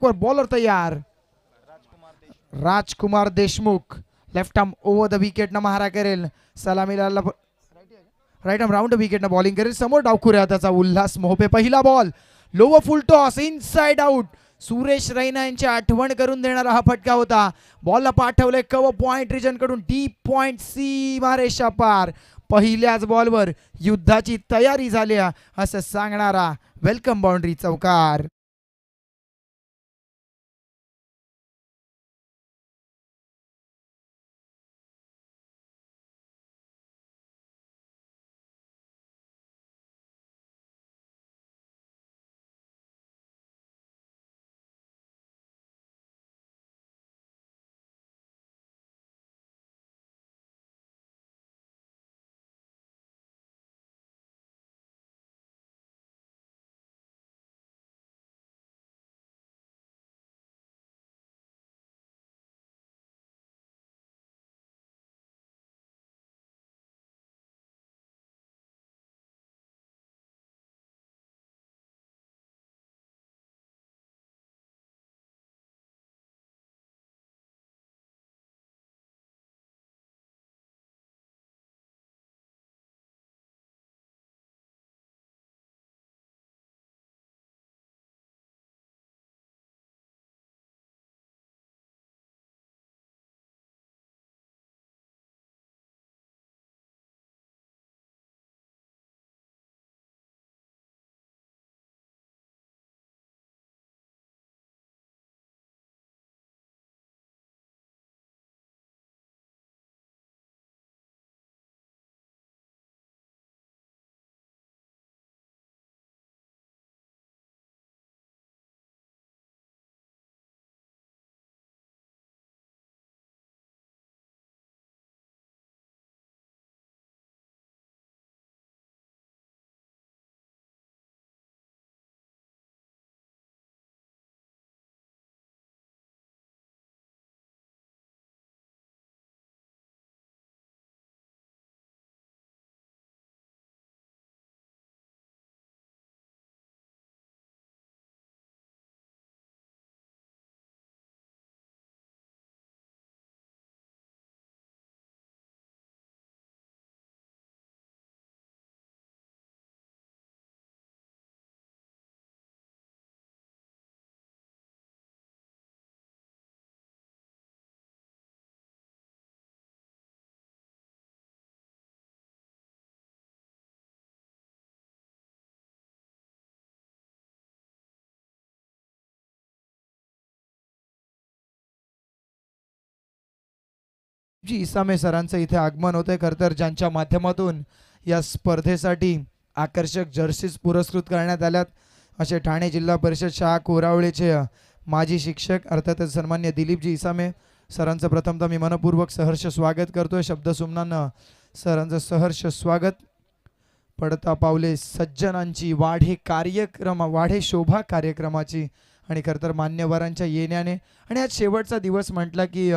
ट्रॅकवर बॉलर तयार Rajkumar Deshmukh left arm over the wicket न मारा करेल सलामीला राईट आर्म राऊंड विकेट न बॉलिंग करेल समोर डावखुऱ्या त्याचा उल्हास मोहपे पहिला ball lower full toss inside out Suresh Raina यांची आठवण करून देणारा हा फटका होता बॉलला पाठवले कव्हर पॉइंट रिजन कडून डीप पॉइंट सीमारेषा पार पहिल्याच बॉलवर युद्धाची तयारी झाली असं सांगणारा वेलकम बाउंड्री चौकार जी इसामे सरांचं इथे आगमन होतंय खरं तर ज्यांच्या माध्यमातून या स्पर्धेसाठी आकर्षक जर्सीज पुरस्कृत करण्यात आल्यात असे ठाणे जिल्हा परिषद शाळा कोरावळेचे माजी शिक्षक अर्थातच सन्मान्य दिलीपजी इसामे सरांचं प्रथमतः मी मनपूर्वक सहर्ष स्वागत करतोय शब्दसुमनानं सरांचं सहर्ष स्वागत पडता पावले सज्जनांची वाढे शोभा कार्यक्रमाची आणि खरं तर मान्यवरांच्या येण्याने आणि आज शेवटचा दिवस म्हटला की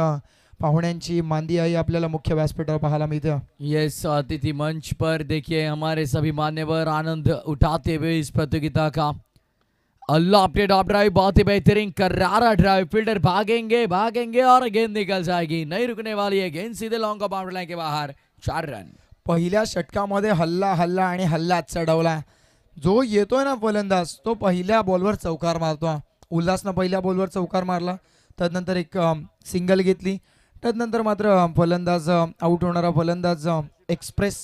पाहुण्यांची मांदी आई आपल्याला मुख्य व्यासपीठावर पाहायला मिळते यस अतिथि मंच पर देखिए हमारे सभी मान्यवर आनंद उठाते हुए इस प्रतियोगिता का अल्लाह अपडेट ऑफ ड्राइव बहुत ही बेहतरीन करारा ड्राइव फील्डर भागेंगे और गेंद निकल जाएगी नहीं रुकने वाली है गेंद सीधे लॉन्ग का बाउंड्री लाइन के बाहर 4 रन पहिल्या षटकामध्ये हल्ला आणि हल्लाच चढवला जो येतोय ना फलंदाज तो पहिल्या बॉलवर चौकार मारतो उल्हासनं पहिल्या बॉलवर चौकार मारला तदनंतर एक सिंगल घेतली तदनंतर मात्र फलंदाज आउट होणारा फलंदाज एक्सप्रेस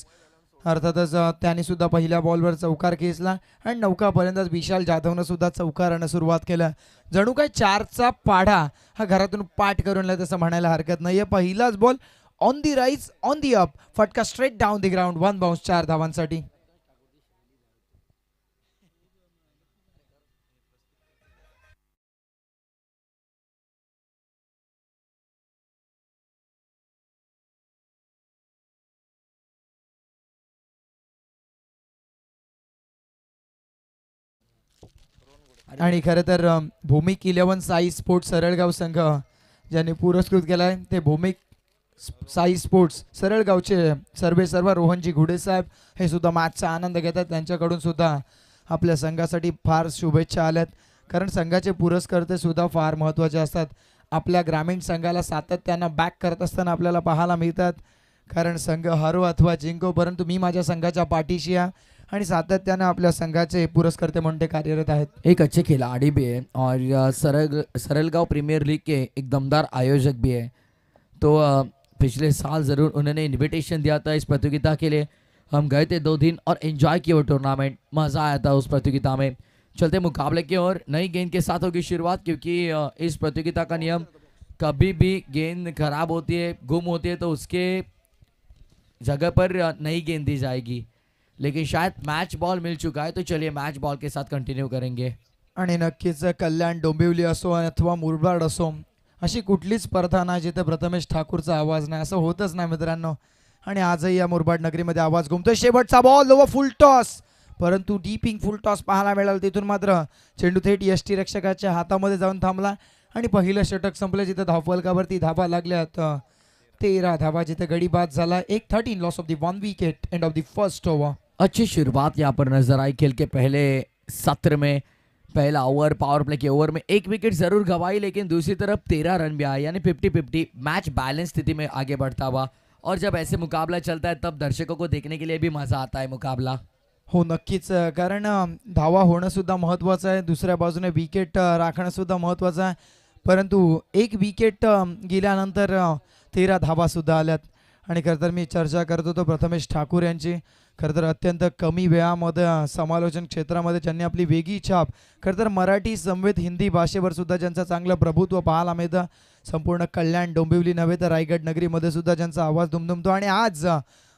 अर्थातच त्याने सुद्धा पहिल्या बॉलवर चौकार खेचला आणि नौका फलंदाज विशाल जाधवनं सुद्धा चौकारानं सुरुवात केलं जणू काय 4चा पाढा हा घरातून पाठ करून तसं म्हणायला हरकत नाहीये पहिलाच ball on the rise on the up फटका straight down the ground 1 bounce 4 धावांसाठी आणि खरं तर भूमिक 11 साई स्पोर्ट्स सरळगाव संघ ज्यांनी पुरस्कृत केलाय ते भूमिक साई स्पोर्ट्स सरळगावचे सर्व रोहनजी घुडे साहेब हे सुद्धा मॅचचा आनंद घेतात त्यांच्याकडून सुद्धा आपल्या संघासाठी फार शुभेच्छा आल्यात कारण संघाचे पुरस्कर्ते सुद्धा फार महत्त्वाचे असतात. आपल्या ग्रामीण संघाला सातत्यानं बॅक करत असताना आपल्याला पाहायला मिळतात. कारण संघ हरो अथवा जिंको, परंतु मी माझ्या संघाच्या पाठीशी आहे आणि सातत्यानं आपल्या संघाचे पुरस्कर्ते म्हणून ते कार्यरत आहेत. एक अच्छे खिलाड़ी भी है और सरलगांव प्रीमियर लीग के एक दमदार आयोजक भी है. तो पिछले साल ज़रूर उन्होंने इनविटेशन दिया था इस प्रतियोगिता के लिए. हम गए थे 2 दिन और एंजॉय किया वो टूर्नामेंट. मज़ा आया था उस प्रतियोगिता में. चलते मुकाबले की ओर. नई गेंद के साथ होगी शुरुआत, क्योंकि इस प्रतियोगिता का नियम कभी भी गेंद खराब होती है, गुम होती है तो उसके जगह पर नई गेंद दी जाएगी. लेकिन शायद मैच बॉल मिल चुका है, तो चलिए मैच बॉल के साथ कंटिन्यू करेंगे. आणि नक्कीच कल्याण डोंबिवली असो अथवा मुरबाड असो, अशी कुठलीच स्पर्धा नाही जिथे प्रथमेश ठाकूरचा आवाज नाही. असं होतच नाही मित्रांनो. आणि आजही या मुरबाड नगरीमध्ये आवाज घुमतोय. शेवटचा बॉल व फुल टॉस, परंतु डीपिंग फुल टॉस पाहायला मिळाला. तिथून मात्र चेंडू थेट यष्टी रक्षकाच्या हातामध्ये जाऊन थांबला आणि पहिलं षटक संपलं जिथे धावफलकावरती धावा लागल्यात. 13 धावा जिथे गडी बाद झाला. 13 loss of the 1 wicket end of the first over. अच्छी शुरुआत यहाँ पर नजर आई खेल के पहले सत्र में. पहला ओवर पावर प्ले के ओवर में 1 विकेट जरूर गंवाई, लेकिन दूसरी तरफ 13 रन भी आए, यानी 50-50 मैच बैलेंस स्थिति में आगे बढ़ता हुआ. और जब ऐसे मुकाबला चलता है तब दर्शकों को देखने के लिए भी मजा आता है मुकाबला. हो नक्कीच. कारण धावा होणं सुद्धा महत्त्वाचं आहे. दुसऱ्या बाजूने विकेट राखणं सुद्धा महत्त्वाचं आहे. परंतु 1 विकेट गेल्यानंतर 13 धावा सुद्धा आल्यात. आणि खरं तर मी चर्चा करत होतो प्रथमेश ठाकूर यांची. खरं तर अत्यंत कमी वेळामध्ये समालोचन क्षेत्रामध्ये ज्यांनी आपली वेगळी छाप, खरं तर मराठी समवेत हिंदी भाषेवर सुद्धा ज्यांचं चांगलं प्रभुत्व पाहायला मिळतं. संपूर्ण कल्याण डोंबिवली नव्हे तर रायगड नगरीमध्ये सुद्धा ज्यांचा आवाज दुमदुमतो. आणि आज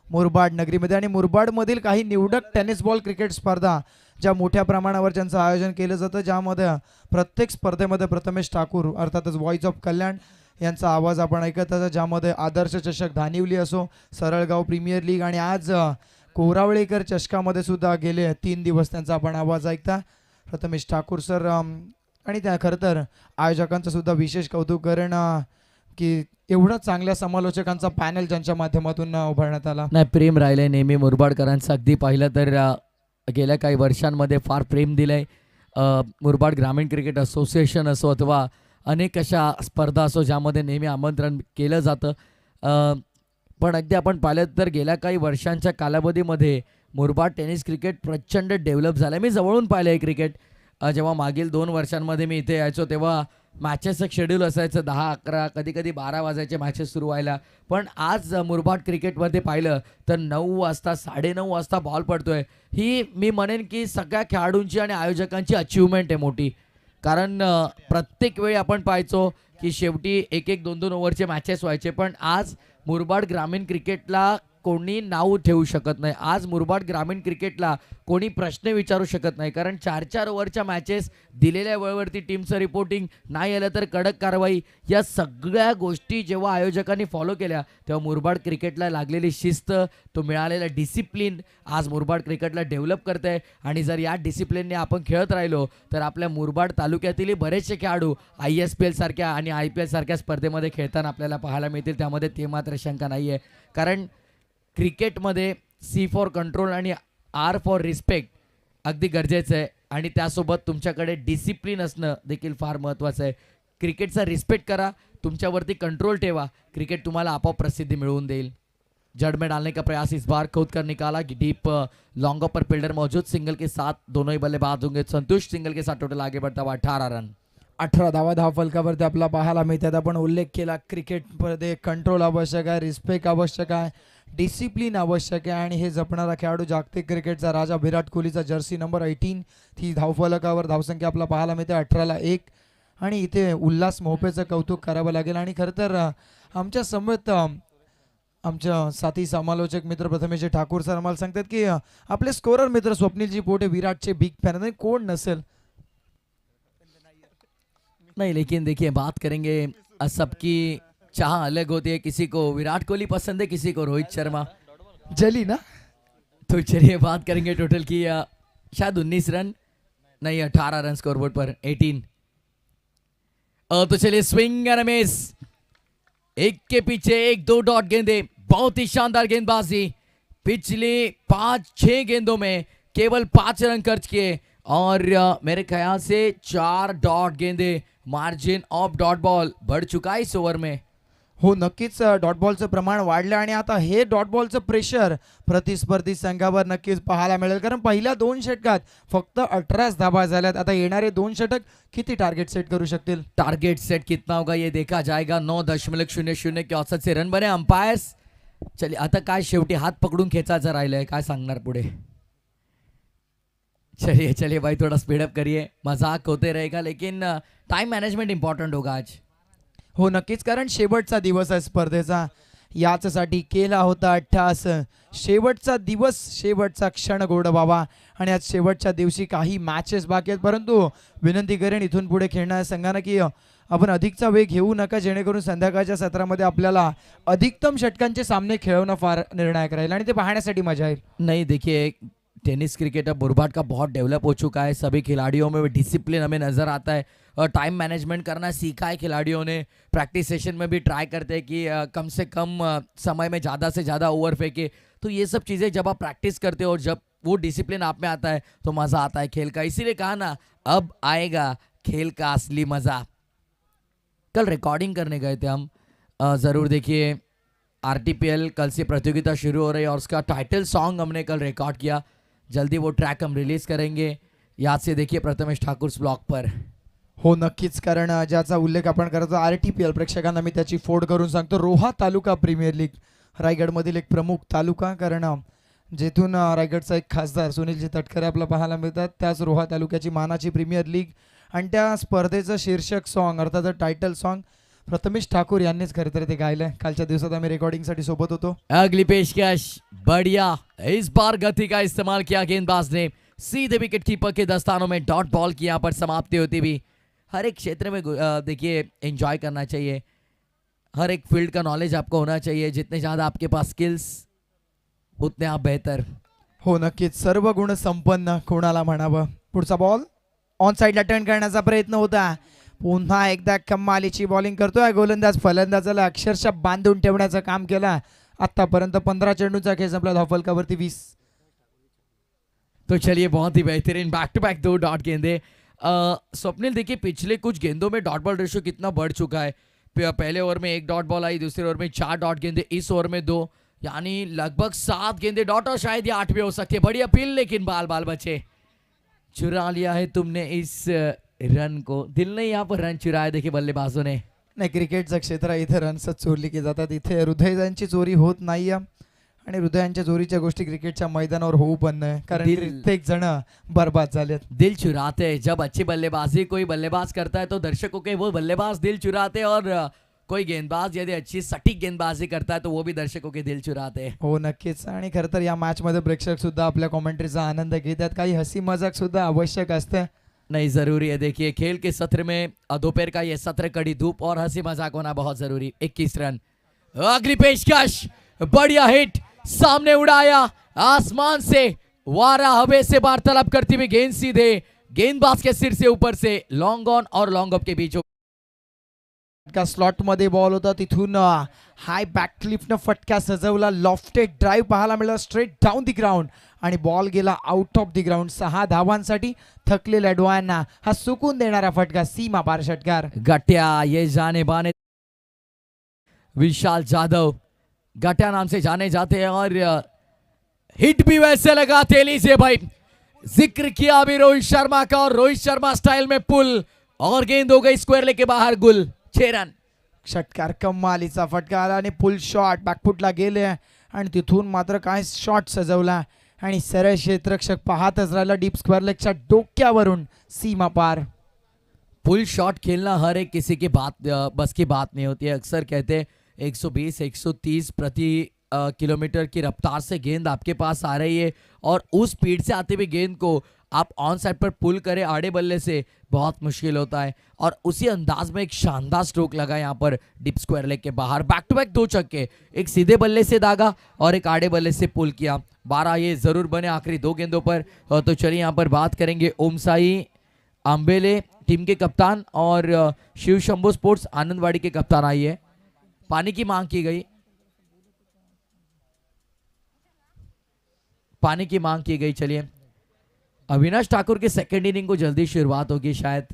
मुरबाड नगरीमध्ये आणि मुरबाडमधील काही निवडक टेनिस बॉल क्रिकेट स्पर्धा ज्या मोठ्या प्रमाणावर ज्यांचं आयोजन केलं जातं, ज्यामध्ये प्रत्येक स्पर्धेमध्ये प्रथमेश ठाकूर अर्थातच व्हॉइस ऑफ कल्याण यांचा आवाज आपण ऐकत असतो. ज्यामध्ये आदर्श चषक धानिवली असो, सरळगाव प्रीमियर लीग आणि आज कोरावळेकर चषकामध्ये सुद्धा गेले 3 दिवस त्यांचा आपण आवाज ऐकता. प्रथमेश ठाकूर सर आणि त्या खरं तर आयोजकांचं सुद्धा विशेष कौतुक करण की एवढा चांगल्या समालोचकांचा पॅनल ज्यांच्या माध्यमातून उभारण्यात आला. नाही, प्रेम राहिलंय नेहमी मुरबाडकरांचं. अगदी पाहिलं तर गेल्या काही वर्षांमध्ये फार प्रेम दिलंय. मुरबाड ग्रामीण क्रिकेट असोसिएशन असो अथवा अनेक अशा स्पर्धा असो ज्यामध्ये नेहमी आमंत्रण केलं जातं. पण अगदी आपण पाहिलं तर गेल्या काही वर्षांच्या कालावधीमध्ये मुरबाड टेनिस क्रिकेट प्रचंड डेव्हलप झालं. मी जवळून पाहिलं आहे क्रिकेट. जेव्हा मागील 2 वर्षांमध्ये मी इथे यायचो तेव्हा मॅचेसचं शेड्यूल असायचं 10-11 कधी 12 वाजायचे मॅचेस सुरू व्हायला. पण आज मुरबाड क्रिकेटमध्ये पाहिलं तर 9 वाजता 9:30 वाजता बॉल पडतोय. ही मी म्हणेन की सगळ्या खेळाडूंची आणि आयोजकांची अचिव्हमेंट आहे मोठी. कारण प्रत्येक वेळी आपण पाहायचो की शेवटी 1-1, 2-2 ओव्हरचे मॅचेस व्हायचे. पण आज मुरबाड ग्रामीण क्रिकेटला कोणी नाव ठेवू शकत नाही. आज मुरबाड ग्रामीण क्रिकेटला कोणी प्रश्न विचारू शकत नाही. कारण 4-4 ओव्हरच्या मॅचेस, दिलेल्या वेळेवरती टीमचं रिपोर्टिंग, नाही आलं तर कडक कारवाई, या सगळ्या गोष्टी जेव्हा आयोजकांनी फॉलो केल्या तेव्हा मुरबाड क्रिकेटला लागलेली शिस्त, तो मिळालेला डिसिप्लिन आज मुरबाड क्रिकेटला डेव्हलप करत आहे. आणि जर या डिसिप्लिनने आपण खेळत राहिलो तर आपल्या मुरबाड तालुक्यातील बरेचसे खेळाडू ISPL सारख्या आणि IPL सारख्या स्पर्धेमध्ये खेळताना आपल्याला पाहायला मिळतील. त्यामध्ये ते मात्र शंका नाही आहे. कारण क्रिकेटमध्ये C फॉर कंट्रोल आणि R फॉर रिस्पेक्ट अगदी गरजेचं आहे. आणि त्यासोबत तुमच्याकडे डिसिप्लिन असणं देखील फार महत्त्वाचं आहे. क्रिकेटचा रिस्पेक्ट करा, तुमच्यावरती कंट्रोल ठेवा, क्रिकेट तुम्हाला आपोआप प्रसिद्धी मिळवून देईल. जड़ में डालने का प्रयास इस बार खोद कर निकाला कि डीप लॉन्ग पर फील्डर मौजूद. सिंगल के साथ दोनों ही बल्लेबाज होंगे संतुष्ट. सिंगल के साथ टोटल आगे बढ़ता हुआ 18 रन. 18 धावा धावफलकावरती आपला पाहायला मिळतात. आपण उल्लेख केला क्रिकेटमध्ये कंट्रोल आवश्यक आहे, रिस्पेक्ट आवश्यक आहे, डिसिप्लिन आवश्यक आहे. आणि हे जपणारा खेळाडू जागतिक क्रिकेटचा राजा विराट कोहलीचा जर्सी नंबर 18 ती धावफलकावर धावसंख्या आपला पाहायला मिळते 18ला 1. आणि इथे उल्हास मोहपेचं कौतुक करावं लागेल. आणि खरं तर आमच्या समवेत आमच्या साथी समालोचक मित्र प्रथमेश ठाकूर सर आम्हाला सांगतात की आपले स्कोरर मित्र स्वप्नीलजी पोटे विराटचे बिग फॅन आहेत. कोण नसेल. नहीं, लेकिन देखिए बात करेंगे, सबकी चाह अलग होती है. किसी को विराट कोहली पसंद है, किसी को रोहित शर्मा. जली ना. तो चलिए बात करेंगे टोटल की शायद 19 रन नहीं 18 रन स्कोरबोर्ड पर 18. तो चलिए स्विंग एंड मिस, एक के पीछे एक, 2 डॉट गेंदे. बहुत ही शानदार गेंदबाजी. पिछली 5-6 गेंदों में केवल 5 रन खर्च किए और मेरे ख्याल से 4 डॉट गेंदे, मार्जिन ऑफ डॉट बॉल बढ़ चुका है इस ओवर में. हो नक्कीच डॉट बॉलचं प्रमाण वाढलं आणि आता हे डॉट बॉलचं प्रेशर प्रतिस्पर्धी संघावर नक्कीच पाहायला मिळेल, कारण पहिल्या 2 षटकात फक्त 18 धाबा झाल्यात. आता येणारे 2 षटक किती टार्गेट सेट करू शकतील? टारगेट सेट कितना होगा ये देखा जाएगा. 9.00 के औसत से रन बने. अंपायर्स चलिए आता काय शेवटी हात पकडून खेचायचं राहिलंय, काय सांगणार पुढे. चलिए चलिए भाई थोड़ा स्पीडअप करिए, मजाक होते रहेगा लेकिन टाइम मैनेजमेंट इंपॉर्टेंट होगा आज. हो नक्कीच, कारण शेवटचा दिवस आहे स्पर्धेचा. याचसाठी केला होता अट्टास. शेवटचा दिवस, शेवटचा क्षण गोड बाबा. आणि आज शेवटच्या दिवशी काही मॅचेस बाकी आहेत, परंतु विनंती करेन इथून पुढे खेळणाऱ्या संघांना की आपण अधिकचा वेग घेऊ नका, जेणेकरून संध्याकाळच्या सत्रामध्ये आपल्याला अधिकतम षटकांचे सामने खेळवणं फार निर्णायक राहील आणि ते पाहण्यासाठी मजा येईल. नहीं देखिए, टेनिस क्रिकेट अब बुरबाट का बहुत डेवलप हो चुका है. सभी खिलाड़ियों में डिसिप्लिन हमें नज़र आता है और टाइम मैनेजमेंट करना सीखा है खिलाड़ियों ने. प्रैक्टिस सेशन में भी ट्राई करते हैं कि कम से कम समय में ज़्यादा से ज़्यादा ओवर फेंके. तो ये सब चीज़ें जब आप प्रैक्टिस करते हो और जब वो डिसिप्लिन आप में आता है तो मज़ा आता है खेल का. इसीलिए कहा ना, अब आएगा खेल का असली मज़ा. कल रिकॉर्डिंग करने गए थे हम. ज़रूर देखिए, RTPL कल से प्रतियोगिता शुरू हो रही है और उसका टाइटल सॉन्ग हमने कल रिकॉर्ड किया. जल्दी वो ट्रैक हम रिलीज करेंगे. याद से देखिए प्रथमेश ठाकुर ब्लॉग पर. हो नक्कीच, कारण ज्याचा उल्लेख आपण करतो RTPL प्रेक्षकांना मी त्याची फोड करून सांगतो. रोहा तालुका प्रीमियर लीग, रायगडमधील एक प्रमुख तालुका, कारण जेथून रायगडचा एक खासदार सुनीलजी तटकरे आपल्याला पाहायला मिळतात. त्याच रोहा तालुक्याची मानाची प्रीमियर लीग आणि त्या स्पर्धेचं शीर्षक सॉन्ग अर्थात टायटल सॉन्ग प्रथमेश ठाकुर यांनीच खरं तर ते गायलंय. कालच्या दिवसात आम्ही रेकॉर्डिंगसाठी सोबत होतो. अगली पेशकश बढ़िया. इस बार गति का इस्तेमाल किया गेंदबाज ने. सीधे विकेट कीपर के दस्तानों में डॉट बॉल की यहाँ पर समाप्ति होती भी. हर एक क्षेत्र में देखिए एंजॉय करना चाहिए. हर एक फील्ड का नॉलेज आपको होना चाहिए. जितने ज़्यादा आपके पास स्किल्स उतने आप बेहतर. हो नक्कीच, सर्व गुण संपन्न कोणाला म्हणावं. पुढचा बॉल ऑन साईडला टर्न करण्याचा प्रयत्न होता. पुन्हा एकदा कमालीची बॉलिंग करतोय गोलंदाज. फलंदाजाला अक्षरशः बांधून ठेवण्याचं काम केलं. आतापर्यंत 15 चेंडूंचा खेळ संपला, धावफलकावरती 20. तो चलिए बहुत ही बेहतरीन बैक टू बैक 2 डॉट गेंदे. स्वप्निल देखिए, पिछले कुछ गेंदों में डॉट बॉल रेशियो कितना बढ़ चुका है. पहले ओवर में 1 डॉट बॉल आई, दूसरे ओवर में 4 डॉट गेंदे, इस ओवर में 2, यानी लगभग 7 गेंदे डॉट और शायद ये 8 भी हो सकती है. बड़ी अपील, लेकिन बाल बाल बचे. चुरा लिया है तुमने इस रन को. दिल ने यहाँ पर रन चुराया देखिए बल्लेबाजों ने. नाही, क्रिकेटचं क्षेत्र आहे, इथे रन्सच चोरली की जातात. इथे हृदयांची चोरी होत नाही आणि हृदयांच्या चोरीच्या गोष्टी क्रिकेटच्या मैदानावर होऊ पण नाही, कारण प्रत्येक जण बर्बाद झालेत. दिल चुराते हैं. जब अच्छी बल्लेबाजी कोई बल्लेबाज करता है तो दर्शकों के वो बल्लेबाज दिल चुराते हैं, और कोई गेंदबाज यदि अच्छी सटीक गेंदबाजी करता है तो वो भी दर्शकों के दिल चुराते हैं. हो नक्कीच, आणि खरं तर या मॅच मध्ये प्रेक्षक सुद्धा आपल्या कॉमेंट्रीचा आनंद घेतात. काही हसी मजाक सुद्धा आवश्यक असते. नहीं, जरूरी है. देखिए, खेल के सत्र में दोपहर का ये सत्र, कड़ी धूप और हंसी मजाक होना बहुत जरूरी. 21 रन. अगली पेशकश, बढ़िया हिट, सामने उड़ाया आसमान से. वारा हवे से वार्तालाप करती हुई गेंद सीधे गेंदबाज के सिर से ऊपर से लॉन्ग ऑन और लॉन्ग ऑफ के बीच का स्लॉट मध्ये बॉल होता. तिथून हाय बॅकफ्लिप न फटका सजवला. लॉफ्टेड ड्राईव्ह पाहायला मिळाला स्ट्रेट डाऊन दी ग्राउंड आणि बॉल गेला आउट ऑफ दी ग्राउंड. 6 धावांसाठी थकलेल्या डोळ्यांना हा सुकून देणारा फटका, सीमा पार षटकार. गट्या ये जाने बाने विशाल जाधव गट्या नाम से जाने जाते हैं, और हिट भी वैसे लगा तेली से भाई. जिक्र किया अभी रोहित शर्मा का, और रोहित शर्मा स्टाइल में पुल, और गेंद हो गई स्क्वायर लेके बाहर. गुल. 6 रन. षटकार कमालीचा फटका आला आणि फुल शॉट बॅकफुटला गेले आणि तिथून मात्र काय शॉट सजवला आणि सरळ क्षेत्ररक्षक पाहतच राहिला. डीप स्क्वेअर लेगच्या डोक्यावरून सीमा पार. पुल शॉट खेलना हर एक किसी की बस की बात नहीं होती है. अक्सर कहते हैं 120-130 प्रति किलोमीटर की रफ्तार से गेंद आपके पास आ रही है, और उस स्पीड से आते हुए गेंद को आप ऑन साइड पर पुल करें आड़े बल्ले से, बहुत मुश्किल होता है. और उसी अंदाज में एक शानदार स्ट्रोक लगा यहाँ पर डीप स्क्वायर लेग के बाहर. बैक टू बैक 2 छक्के, एक सीधे बल्ले से दागा और एक आड़े बल्ले से पुल किया. 12 ये जरूर बने आखिरी 2 गेंदों पर. तो चलिए यहाँ पर बात करेंगे ओम साई आंबेले टीम के कप्तान, और शिव शंभू स्पोर्ट्स आनंदवाड़ी के कप्तान आई है. पानी की मांग की गई, पानी की मांग की गई. चलिए अविनाश ठाकुर के सेकंड इनिंग को जल्दी शुरुआत होगी शायद.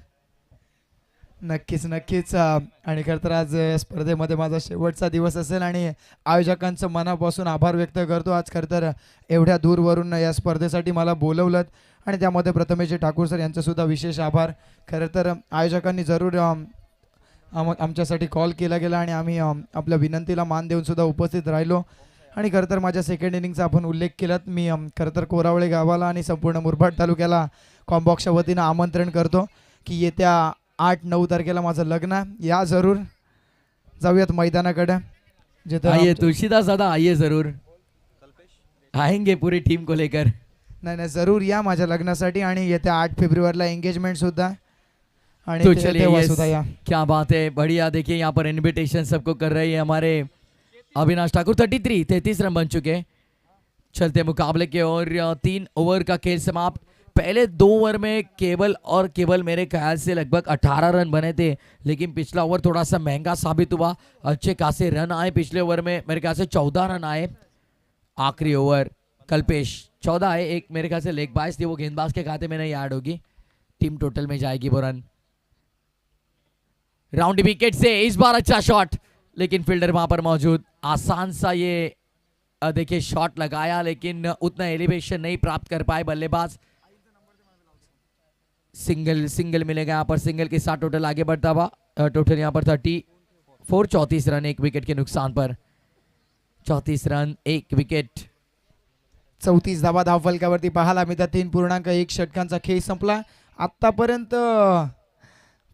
नक्कीच नक्कीच आणि खरं तर आज स्पर्धेमध्ये माझा शेवटचा दिवस असेल आणि आयोजकांचं मनापासून आभार व्यक्त करतो. आज खरं तर एवढ्या दूरवरून या स्पर्धेसाठी मला बोलवलं आणि त्यामध्ये प्रथमेश ठाकूर सर यांचं सुद्धा विशेष आभार. खरं तर आयोजकांनी जरूर आमच्यासाठी कॉल केला गेला आणि आम्ही आपल्या विनंतीला मान देऊन सुद्धा उपस्थित राहिलो. आणि खरं तर माझ्या सेकंड इनिंगचा आपण उल्लेख केलात. मी खरं तर कोरावळे गावाला आणि संपूर्ण मुरबाड तालुक्याला कॉम्बॉक्सच्या वतीनं आमंत्रण करतो की येत्या 8-9 तारखेला माझं लग्न आहे. या जरूर जाऊयात मैदानाकडे जिथं आइए तुलसीदास दादा, आइए जरूर, आएंगे पूरी टीम को लेकर. नाही जरूर या माझ्या लग्नासाठी. आणि येत्या 8 फेब्रुवारीला एंगेजमेंट सुद्धा आणि तो ते- चलिए तेव्हा yes, सुद्धा या. क्या बात है, बढ़िया. देखिए यहाँ पर इनविटेशन सबको कर रही है हमारे अविनाश ठाकुर. 33 रन बन चुके हैं. चलते मुकाबले के और 3 ओवर का खेल समाप्त. पहले 2 ओवर में केवल मेरे ख्याल से लगभग 18 रन बने थे, लेकिन पिछला ओवर थोड़ा सा महंगा साबित हुआ. अच्छे खासे रन आए पिछले ओवर में, मेरे ख्याल से 14 रन आए. आखिरी ओवर कल्पेश 14 आए, एक मेरे ख्याल से लेग बाइस थी, वो गेंदबाज के खाते में नहीं ऐड होगी. टीम टोटल में जाएगी वो रन. राउंड विकेट से इस बार अच्छा शॉट, लेकिन फील्डर वहां पर मौजूद. आसान सा ये देखिए शॉट लगाया, लेकिन उतना एलिवेशन नहीं प्राप्त कर पाए बल्लेबाज. सिंगल मिलेगा यहाँ पर. सिंगल के साथ टोटल आगे बढ़ता हुआ. टोटल यहाँ पर 34, 34 रन 1 विकेट के नुकसान पर. 34 रन 1 विकेट. 34 धावा धावफलकावरती पाहायला मिळतात. 3.1 षटकांचा खेळ संपला. आतापर्यंत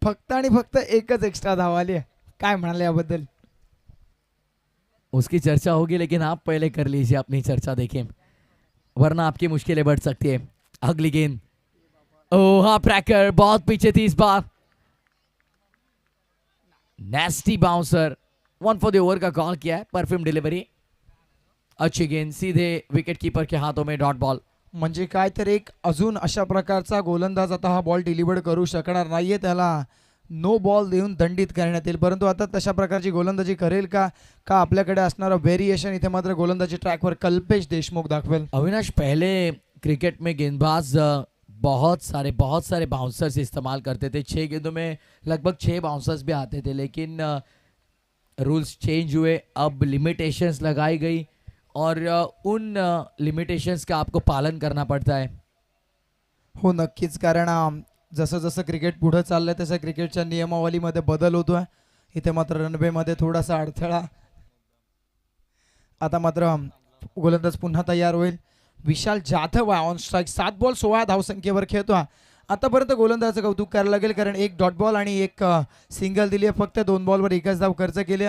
फक्त आणि फक्त एकच एक्स्ट्रा धाव आली आहे. काय म्हणाले याबद्दल? उसकी चर्चा होगी, लेकिन आप पहले कर लीजिए अपनी चर्चा, देखें वरना आपकी मुश्किलें बढ़ सकती है. अगली गेंद, ओह हाँ क्रैकर, बहुत पीछे थी इस बार. नेस्टी बाउंसर. 1 फॉर द ओवर का कॉल किया है. Perfume delivery. अच्छी गेंद सीधे विकेट कीपर के हाथों में. Dot ball. म्हणजे काय तर एक अजून अशा प्रकारचा गोलंदाज आता हा बॉल डिलिव्हर करू शकणार नाहीये. त्याला नो बॉल देऊन दंडित करण्यात येईल. परंतु आता तशा प्रकारची गोलंदाजी करेल का आपल्याकडे असणारं व्हेरिएशन इथे मात्र गोलंदाजी ट्रॅकवर कल्पेश देशमुख दाखवेल. अविनाश, पहले क्रिकेट में गेंदबाज बहुत सारे बाउंसर्स इस्तेमाल करते थे. 6 गेंदों में लगभग 6 बाउंसर्स भी आते थे, लेकिन रूल्स चेंज हुए. अब लिमिटेशंस लगाई गई और उन लिमिटेशंस का आपको पालन करना पड़ता है. हो नक्कीच. कारण जसं जसं क्रिकेट पुढे चाललंय तसं क्रिकेटच्या नियमावलीमध्ये बदल होतोय. इथे मात्र रनवेमध्ये थोडासा अडथळा. आता मात्र गोलंदाज पुन्हा तयार होईल. विशाल जाधव ऑन स्ट्राईक. 7 बॉल 16 धावसंख्येवर खेळतो. आतापर्यंत गोलंदाजाचं कौतुक करायला लागेल, कारण 1 डॉट बॉल आणि 1 सिंगल दिली आहे. फक्त 2 बॉलवर 1च धाव खर्च केली.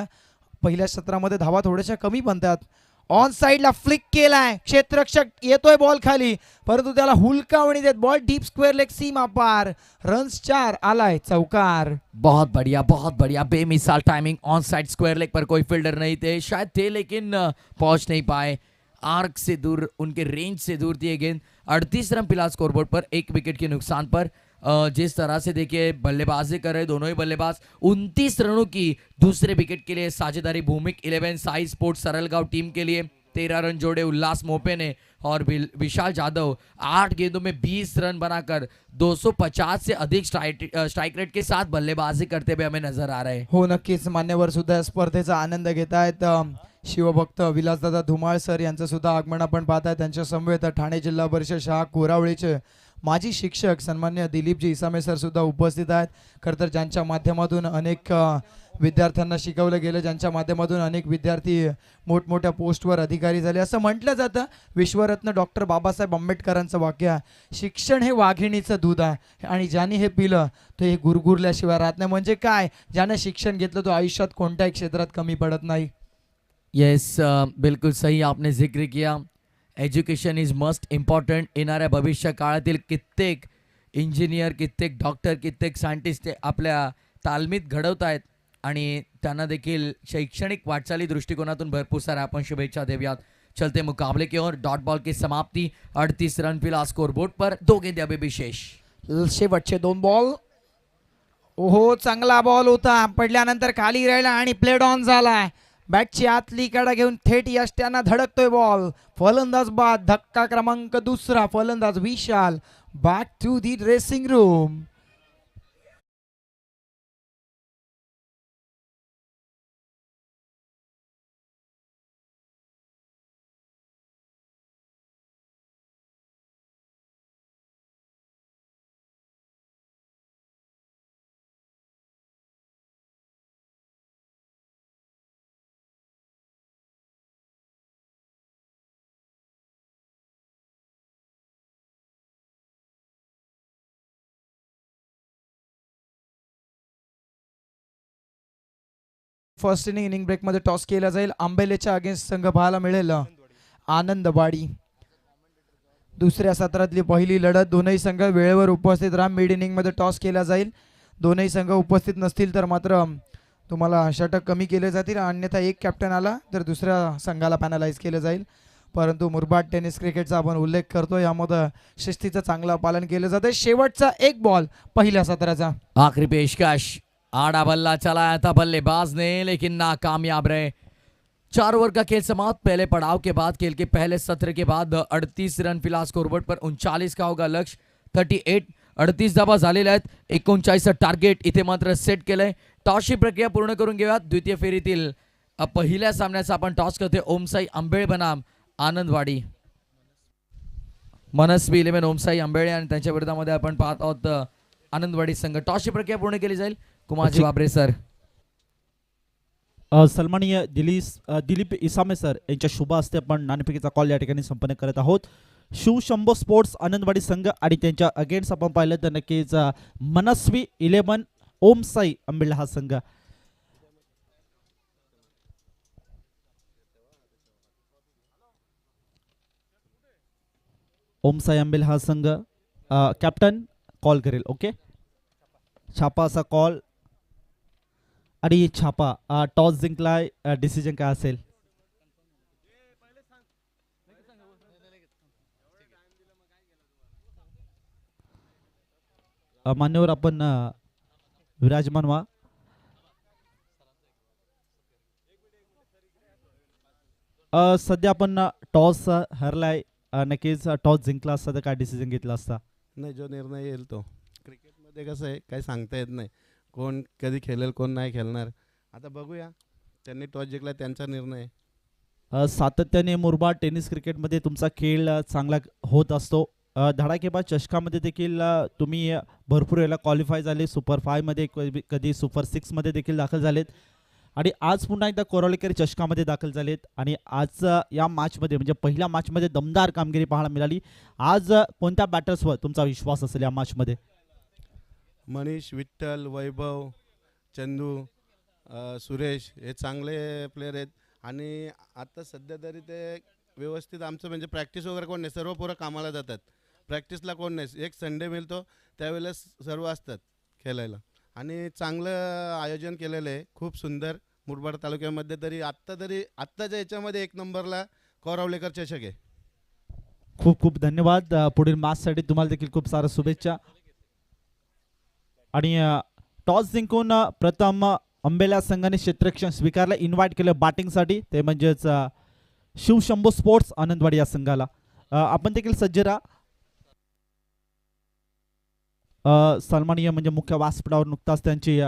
पहिल्या सत्रामध्ये धावा थोड्याशा कमी बनतात. ऑन साइडला फ्लिक केलाय. क्षेत्ररक्षक येतोय बॉल खाली, परंतु त्याला हुलकावणी देत बॉल डीप स्क्वेअर लेग सीमा पार. रन्स 4 आलाय. चौकार. बहुत बढ़िया बेमिसाल timing. On side square leg पर कोई फील्डर नहीं थे, शायद थे लेकिन पहुंच नहीं पाए. आर्क से दूर, उनके रेंज से दूर थी ये गेंद. 38 रन फिलहाल स्कोरबोर्ड पर 1 विकेट के नुकसान पर. जिस तरह से देखिए बल्लेबाजी कर रहे दोनों ही बल्लेबाज. 29 रनों की दूसरे विकेट के लिए साझेदारी भूमिक 11 साई स्पोर्ट्स सरलगांव टीम के लिए. 13 रन जोड़े उल्लास मोपे ने और विशाल जाधव 8 गेंदों में 20 रन बनाकर 250 से अधिक स्ट्राइक रेट के साथ बल्लेबाजी करते हुए हमें नजर आ रहे हैं. हो नक्कीच. मान्यवर सुद्धा स्पर्धेचा आनंद घेत आहेत. शिवभक्त विलासदादा धुमाळ सर यांचं सुद्धा आगमन आपण पाहत आहे. त्यांच्या समवेत ठाणे जिल्हा परिषद शाळा कोरावळीचे माजी शिक्षक सन्मान्य दिलीपजी इसामे सर सुद्धा उपस्थित आहेत. खरं तर ज्यांच्या माध्यमातून अनेक विद्यार्थ्यांना शिकवलं गेलं, ज्यांच्या माध्यमातून अनेक विद्यार्थी मोठमोठ्या पोस्टवर अधिकारी झाले. असं म्हटलं जातं, विश्वरत्न डॉक्टर बाबासाहेब आंबेडकरांचं वाक्य आहे, शिक्षण हे वाघिणीचं दूध आहे आणि ज्याने हे पिलं तो हे गुरगुरल्याशिवाय राहत नाही. म्हणजे काय, ज्याने शिक्षण घेतलं तो आयुष्यात कोणत्याही क्षेत्रात कमी पडत नाही. येस, बिल्कुल सही आपने जिक्र किया. Education is must important. येणाऱ्या भविष्य काळातील कित्येक इंजिनियर, कित्येक डॉक्टर, कित्येक सायंटिस्ट आपल्या तालमीत घडवत आहेत आणि त्यांना देखील शैक्षणिक वाटचाली दृष्टिकोनातून भरपूर साऱ्या आपण शुभेच्छा देऊयात. चलते मुकाबले की ओर. डॉट बॉल की समाप्ति. 38 रन फिलहाल स्कोरबोर्ड पर. 2 गेंदे अभी भी शेष. शेवटचे 2 बॉल. ओहो, चांगला बॉल होता. पडल्यानंतर खाली राहिला आणि प्लेड ऑन झालाय. बॅटची आतली कडा घेऊन थेट यष्ट्यांना धडकतोय बॉल. फलंदाज बाद. धक्का क्रमांक 2. फलंदाज Vishal. back to the dressing room. First inning break मध्ये टॉस केला जाईल. आंबेलेच्या अगेन्स्ट संघ पाहायला मिळेल आनंदवाडी. दुसऱ्या सत्रातली पहिली लढत. दोनही संघ वेळेवर उपस्थित राहा. मिड इनिंग मध्ये टॉस केला जाईल. दोनही संघ उपस्थित नसतील तर मात्र तुम्हाला षटक कमी केले जातील, अन्यथा एक कॅप्टन आला तर दुसऱ्या संघाला पॅनलाइज केलं जाईल. परंतु मुरबाड टेनिस क्रिकेटचा आपण उल्लेख करतो, यामध्ये शिस्तीचं चांगलं पालन केलं जातं. शेवटचा एक बॉल पहिल्या सत्राचा. आखिरी पेशकश, आड़ा बल्ला चलाया था बल्लेबाज ने लेकिन नाकामयाब रहे. 4 ओवर का खेल समाप्त. पहले पड़ाव के बाद खेल के पहले सत्र के बाद 38 रन फिलहाल स्कोरबोर्ड पर. 39 का होगा लक्ष्य. 38 धावा झालेल्या आहेत. 39 टार्गेट इथे मात्र सेट केलंय. टॉसची प्रक्रिया पूर्ण करून घेऊयात. द्वितीय फेरीतील पहिल्या सामन्याचा आपण टॉस करतोय. ओमसाई आंबेळे बनाम आनंदवाडी. मनस्वी 11 ओमसाई आंबेळे आणि त्यांच्या विरोधामध्ये आपण पाहत आहोत आनंदवाडी संघ. टॉसची प्रक्रिया पूर्ण केली जाईल. कुमारजी बाबरे सर. सन्माननीय दिलीप इसामे सर यांच्या शुभ हस्ते आपण नाणेफेकीचा कॉल या ठिकाणी संपन्न करत आहोत. शिवशंभो स्पोर्ट्स आनंदवाडी संघ आणि त्यांच्या अगेन्स्ट आपण पाहिलं तर नक्कीच मनस्वी 11 ओमसाई आंबेळे हा संघ. ओमसाई आंबेळे हा संघ. कॅप्टन कॉल करेल. ओके, छापा असा कॉल आणि छापा टॉस जिंकलाय. डिसिजन काय असेल? मान्यवर आपण विराजमान व्हा. सध्या आपण टॉस हरलाय. नक्कीच टॉस जिंकला असता तर काय डिसिजन घेतला असता? नाही, जो निर्णय येईल तो. क्रिकेटमध्ये कसं आहे, काही सांगता येत नाही कोण कधी खेळेल कोण नाही खेळणार. आता बघूया, त्यांनी टॉस जिंकला त्यांचा निर्णय. सातत्याने मुरबाड टेनिस क्रिकेटमध्ये तुमचा खेळ चांगला होत असतो. धडाकेबाज चषकामध्ये देखील तुम्ही भरपूर वेळेला क्वालिफाय झाले. सुपर 5 मध्ये, कधी सुपर 6 मध्ये देखील दाखल झालेत आणि आज पुन्हा एकदा कोराळेकर चषकामध्ये दाखल झालेत. आणि आज या मॅचमध्ये म्हणजे पहिल्या मॅचमध्ये दमदार कामगिरी पाहायला मिळाली. आज कोणत्या बॅटर्सवर तुमचा विश्वास असेल या मॅचमध्ये? मनीष, विठ्ठल, वैभव, चंदू, सुरेश हे चांगले प्लेयर आहेत. आणि आता सध्या तरी ते व्यवस्थित आमचं म्हणजे प्रॅक्टिस वगैरे कोण नाही, सर्व पोरं कामाला जातात. प्रॅक्टिसला कोण नाही. एक संडे मिळतो त्यावेळेस सर्व असतात खेळायला. आणि चांगलं आयोजन केलेलं आहे, खूप सुंदर. मुरबाड तालुक्यामध्ये तरी आत्ताच्या याच्यामध्ये 1 नंबरला कोरावलेकर चषक आहे. खूप खूप धन्यवाद. पुढील मॅचसाठी तुम्हाला देखील खूप साऱ्या शुभेच्छा. आणि टॉस जिंकून प्रथम अंबेला संघाने क्षेत्ररक्षण स्वीकारलं. इन्व्हाइट केलं बॅटिंगसाठी, ते म्हणजेच शिवशंभो स्पोर्ट्स आनंदवाडी या संघाला. आपण देखील सज्ज राहा. सन्माननीय म्हणजे मुख्य व्यासपीठावर नुकताच त्यांची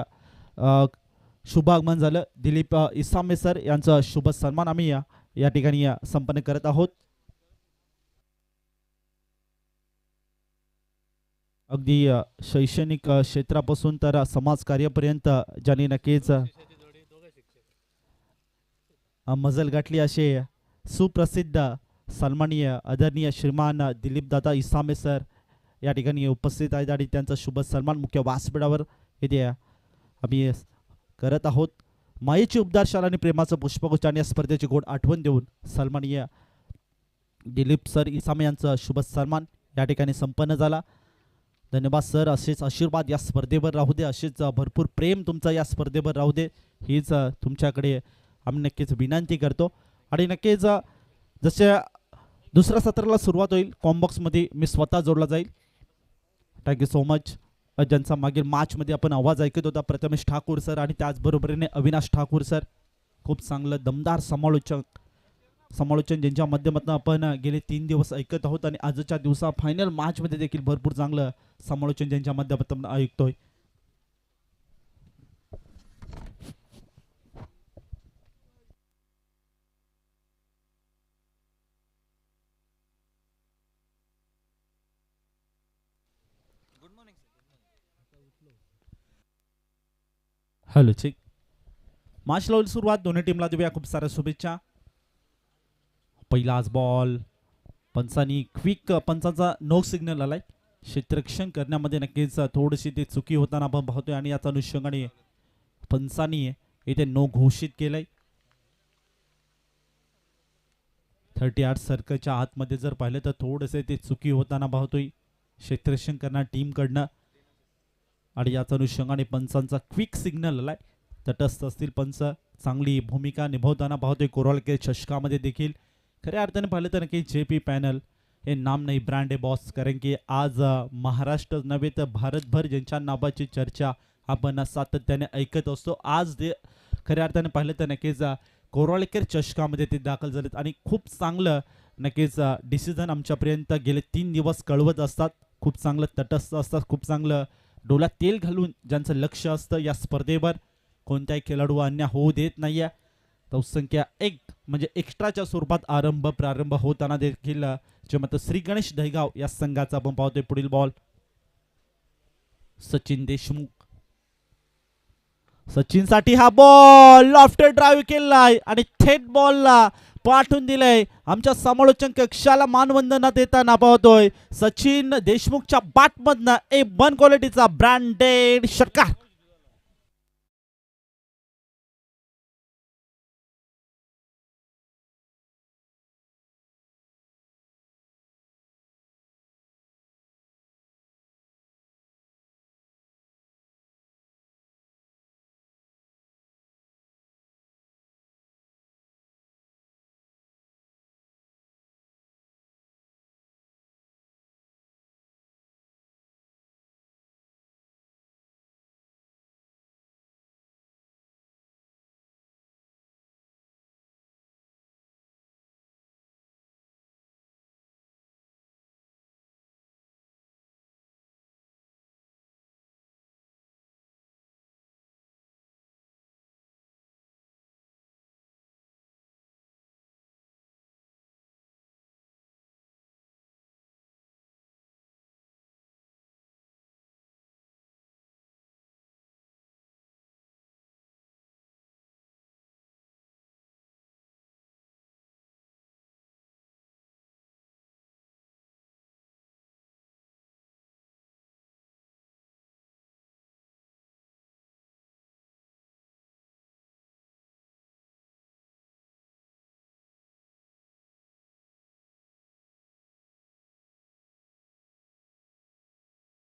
शुभागमन झालं. दिलीप इसामे सर यांचं शुभ सन्मान आम्ही या ठिकाणी संपन्न करत आहोत. अगदी शैक्षणिक क्षेत्रापासून तर समाजकार्यापर्यंत ज्यांनी नक्कीच मजल गाठली असे सुप्रसिद्ध सन्माननीय आदरणीय श्रीमान दिलीपदादा इसामे सर या ठिकाणी उपस्थित आहेत आणि त्यांचा शुभ सन्मान मुख्य व्यासपीठावर इथे आम्ही करत आहोत. मायेची उबदार शाल आणि प्रेमाचं पुष्पगुच्छ आणि या स्पर्धेची गोड आठवण देऊन सन्माननीय दिलीप सर इसामे यांचा शुभ सन्मान या ठिकाणी संपन्न झाला. धन्यवाद सर. असेच आशीर्वाद या स्पर्धेवर राहू दे, असेच भरपूर प्रेम तुमचं या स्पर्धेवर राहू दे, हीच तुमच्याकडे आम्ही नक्कीच विनंती करतो. आणि नक्कीच जसे दुसऱ्या सत्राला सुरुवात होईल कॉम्बॉक्समध्ये मी स्वतः जोडला जाईल. Thank you so much. ज्यांचा मागील मॅचमध्ये आपण आवाज ऐकत होता प्रथमेश ठाकूर सर आणि त्याचबरोबरीने अविनाश ठाकूर सर, खूप चांगलं दमदार समालोचक समालोचन ज्यांच्या माध्यमातून आपण गेले 3 दिवस ऐकत आहोत आणि आजच्या दिवसा फायनल मॅच मध्ये देखील भरपूर चांगलं समालोचन ज्यांच्या माध्यमातून ऐकतोय. Hello check. मॅच लावली सुरुवात. दोन्ही टीमला देऊया खूप साऱ्या शुभेच्छा. पहिलाच बॉल पंचांनी क्विक पंचांचा नो सिग्नल आलाय. क्षेत्ररक्षण करण्यामध्ये नक्कीच थोडीशी ती चुकी होताना आपण पाहतोय आणि याचा अनुषंगाने पंचांनी इथे नो घोषित केलंय. 30 यार्ड सर्कलच्या आतमध्ये जर पाहिलं तर थोडेसे ते चुकी होताना पाहतोय क्षेत्ररक्षण करणार टीम कडनं आणि याचा अनुषंगाने पंचांचा क्विक सिग्नल आलाय. तटस्थ असतील पंच, चांगली भूमिका निभावताना पाहतोय कोराळकर चषकामध्ये देखील. खऱ्या अर्थाने पाहिलं तर नक्की JP पॅनल हे नाम नाही ब्रँड आहे बॉस. कारण की आज महाराष्ट्र नव्हे तर भारतभर ज्यांच्या नावाची चर्चा आपण सातत्याने ऐकत असतो, आज ते खऱ्या अर्थाने पाहिलं तर नक्कीच कोराळकर चषकामध्ये ते दाखल झालेत आणि खूप चांगलं नक्कीच डिसिजन आमच्यापर्यंत गेले 3 दिवस कळवत असतात. खूप चांगलं तटस्थ असतात, खूप चांगलं डोळ्यात तेल घालून ज्यांचं लक्ष असतं या स्पर्धेवर. कोणताही खेळाडू अन्याय होऊ देत नाहीये. संख्या 1 म्हणजे एक्स्ट्राच्या स्वरूपात प्रारंभ होताना देखील जे मत श्री गणेश दहीगाव या संघाचा आपण पाहतोय. पुढील बॉल सचिन देशमुख. सचिनसाठी हा बॉल लॉफ्ट ड्राईव्ह केलाय आणि थेट बॉलला पाठवून दिलंय. आमच्या समालोचन कक्षाला मानवंदना देताना पाहतोय सचिन देशमुखच्या बॅटमधनं A1 क्वालिटीचा ब्रँडेड षटकार.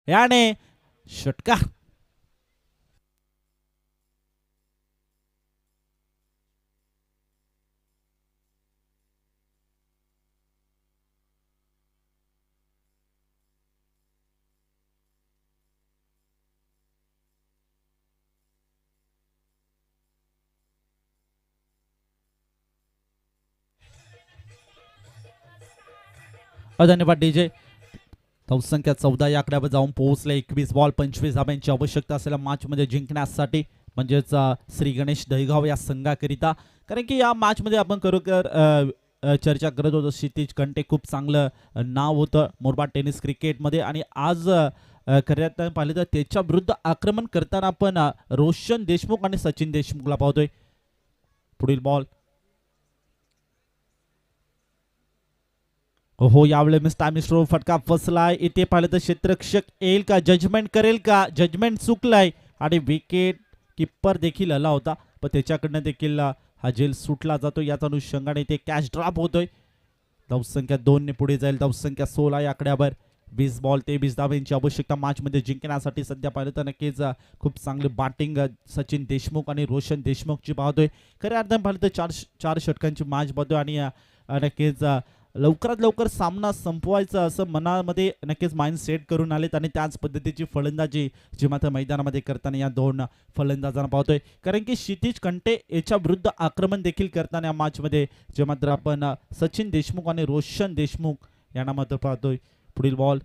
याने षटकार. धन्यवाद डीजे. संख्या 14 या आकड्यावर जाऊन पोहोचले. 21 बॉल 25 धाब्यांची आवश्यकता असलेल्या मॅच मध्ये जिंकण्यासाठी म्हणजेच श्री गणेश दहीगाव या संघाकरिता. कारण की या मॅच मध्ये आपण खरोखर चर्चा करत होतो. क्षितिज कंटे खूप चांगलं नाव होतं मुरबाड टेनिस क्रिकेटमध्ये आणि आज खऱ्यात पाहिलं तर त्याच्या विरुद्ध आक्रमण करताना आपण रोशन देशमुख आणि सचिन देशमुखला पाहतोय. पुढील बॉल हो यावेळी मिस्टर फटका फसलाय. इथे पाहिलं तर क्षेत्ररक्षक येईल का, जजमेंट करेल का, जजमेंट चुकलाय आणि विकेट किपर देखील आला होता पण त्याच्याकडनं देखील हा झेल सुटला जातो. याचा अनुषंगाने इथे कॅच ड्रॉप होतोय. धावसंख्या 2 ने पुढे जाईल. धावसंख्या 16 या आकड्यावर. 20 बॉल 23 धाब्यांची आवश्यकता मॅच मध्ये जिंकण्यासाठी. सध्या पाहिलं तर नक्कीच खूप चांगली बॅटिंग सचिन देशमुख आणि रोशन देशमुखची पाहतोय. खऱ्या अर्थाने पाहिलं तर चार षटकांची मॅच पाहतोय आणि नक्कीच लवकरात लवकर सामना संपवायचा असं मनामध्ये नक्कीच माइंड सेट करून आलेत आणि त्याच पद्धतीची फलंदाजी जी मात्र मैदानामध्ये करताना या दोन फलंदाजांना पाहतोय. कारण की क्षितिज कंटे याच्या विरुद्ध आक्रमण देखील करताना या मॅचमध्ये जे मात्र आपण सचिन देशमुख आणि रोशन देशमुख यांना मात्र पाहतोय. पुढील बॉल